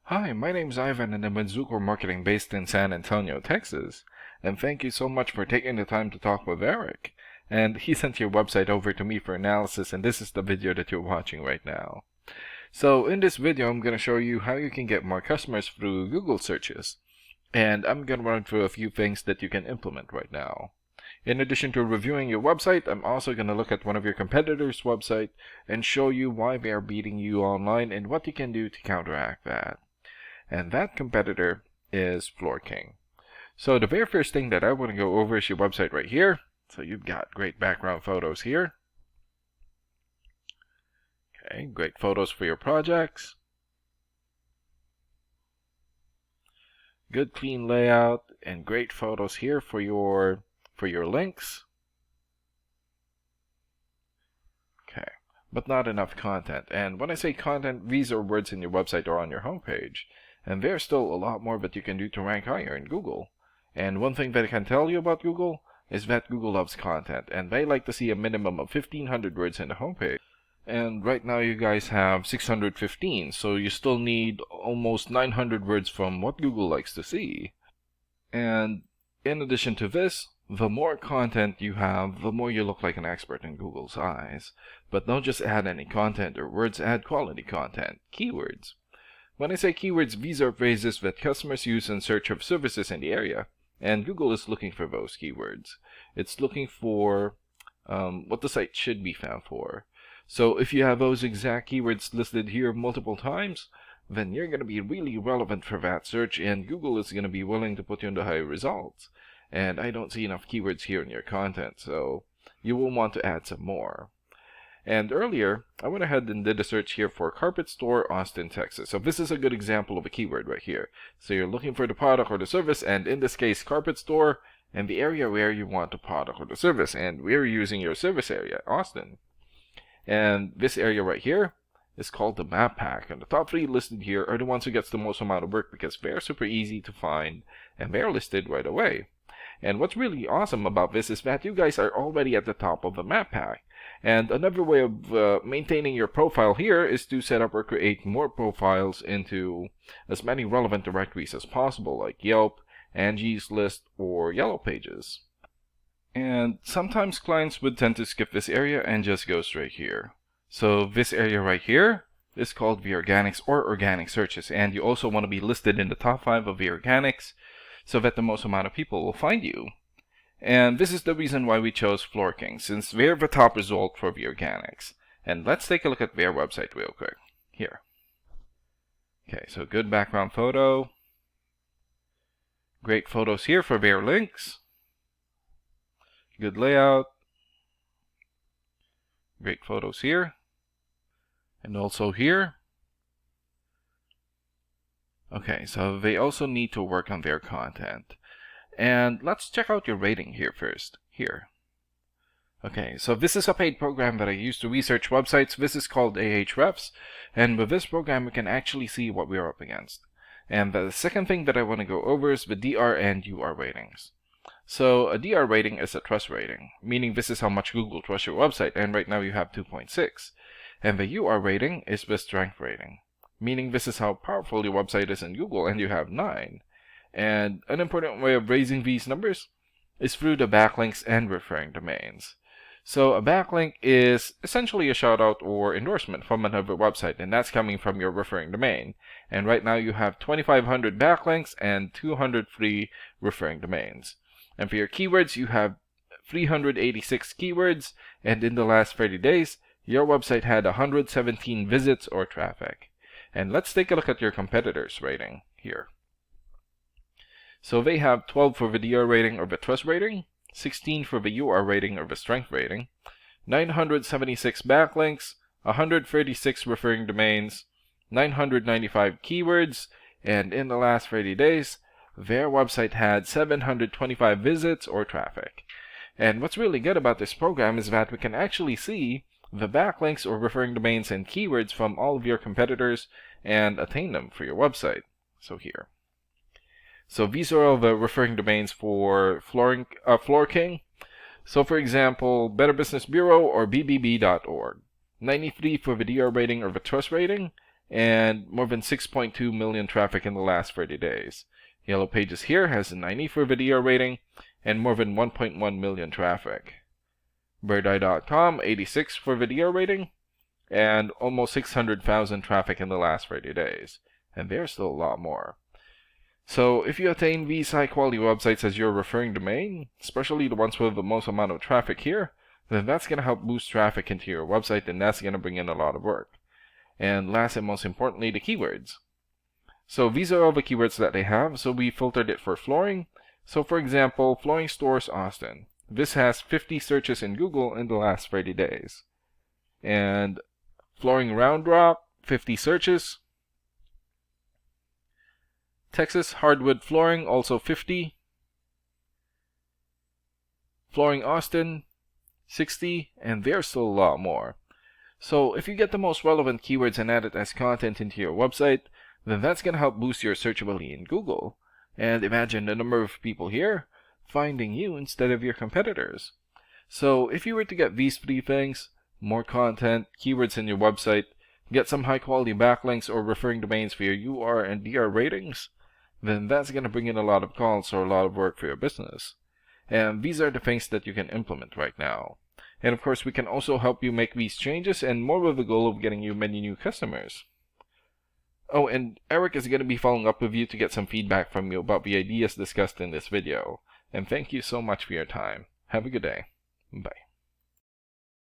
Hi, my name's Ivan and I'm with Zucor Marketing based in San Antonio, Texas. And thank you so much for taking the time to talk with Eric. And he sent your website over to me for analysis, and this is the video that you're watching right now. So in this video, I'm going to show you how you can get more customers through Google searches. And I'm going to run through a few things that you can implement right now. In addition to reviewing your website, I'm also going to look at one of your competitors' website and show you why they are beating you online and what you can do to counteract that. And that competitor is FloorKing. So the very first thing that I want to go over is your website right here. So you've got great background photos here. Okay, great photos for your projects. Good clean layout and great photos here for your links. Okay, but not enough content. And when I say content, these are words in your website or on your homepage. And there's still a lot more that you can do to rank higher in Google. And one thing that I can tell you about Google is that Google loves content, and they like to see a minimum of 1,500 words in the homepage. And right now you guys have 615, so you still need almost 900 words from what Google likes to see. And in addition to this, the more content you have, the more you look like an expert in Google's eyes. But don't just add any content or words, add quality content, keywords. When I say keywords, these are phrases that customers use in search of services in the area, and Google is looking for those keywords. It's looking for what the site should be found for. So if you have those exact keywords listed here multiple times, then you're going to be really relevant for that search, and Google is going to be willing to put you in the high results. And I don't see enough keywords here in your content, so you will want to add some more. And earlier, I went ahead and did a search here for carpet store, Austin, Texas. So this is a good example of a keyword right here. So you're looking for the product or the service, and in this case, carpet store, and the area where you want the product or the service. And we're using your service area, Austin. And this area right here is called the map pack. And the top 3 listed here are the ones who gets the most amount of work because they're super easy to find and they're listed right away. And what's really awesome about this is that you guys are already at the top of the map pack. And another way of maintaining your profile here is to set up or create more profiles into as many relevant directories as possible, like Yelp, Angie's List, or Yellow Pages. And sometimes clients would tend to skip this area and just go straight here. So this area right here is called the organics or organic searches, and you also want to be listed in the top 5 of the organics so that the most amount of people will find you. And this is the reason why we chose FloorKing, since they're the top result for the organics. And let's take a look at their website real quick. Here. Okay, so good background photo. Great photos here for their links. Good layout. Great photos here. And also here. Okay, so they also need to work on their content. And let's check out your rating here first. Here. Okay, so this is a paid program that I use to research websites. This is called Ahrefs. And with this program, we can actually see what we are up against. And the second thing that I want to go over is the DR and UR ratings. So a DR rating is a trust rating, meaning this is how much Google trusts your website. And right now you have 2.6. And the UR rating is the strength rating, meaning this is how powerful your website is in Google, and you have 9. And an important way of raising these numbers is through the backlinks and referring domains. So a backlink is essentially a shout out or endorsement from another website, and that's coming from your referring domain. And right now you have 2,500 backlinks and 203 referring domains. And for your keywords, you have 386 keywords, and in the last 30 days, your website had 117 visits or traffic. And let's take a look at your competitors' rating here. So they have 12 for the DR rating or the trust rating, 16 for the UR rating or the strength rating, 976 backlinks, 136 referring domains, 995 keywords, and in the last 30 days, their website had 725 visits or traffic. And what's really good about this program is that we can actually see the backlinks or referring domains and keywords from all of your competitors and attain them for your website. So here. So these are all the referring domains for FloorKing. So for example, Better Business Bureau or BBB.org. 93 for the DR rating or the trust rating, and more than 6.2 million traffic in the last 30 days. Yellow Pages here has a 90 for video rating and more than 1.1 million traffic. Birdeye.com 86 for video rating and almost 600,000 traffic in the last 30 days. And there's still a lot more. So if you attain these high quality websites as your referring domain, especially the ones with the most amount of traffic here, then that's going to help boost traffic into your website, and that's going to bring in a lot of work. And last and most importantly, the keywords. So these are all the keywords that they have. So we filtered it for flooring. So for example, flooring stores Austin. This has 50 searches in Google in the last 30 days. And flooring Round Rock, 50 searches. Texas hardwood flooring, also 50. Flooring Austin, 60. And there's still a lot more. So if you get the most relevant keywords and add it as content into your website, then that's going to help boost your searchability in Google. And imagine the number of people here finding you instead of your competitors. So if you were to get these 3 things, more content, keywords in your website, get some high quality backlinks or referring domains for your UR and DR ratings, then that's going to bring in a lot of calls or a lot of work for your business. And these are the things that you can implement right now. And of course, we can also help you make these changes and more with the goal of getting you many new customers. Oh, and Eric is going to be following up with you to get some feedback from you about the ideas discussed in this video. And thank you so much for your time. Have a good day. Bye.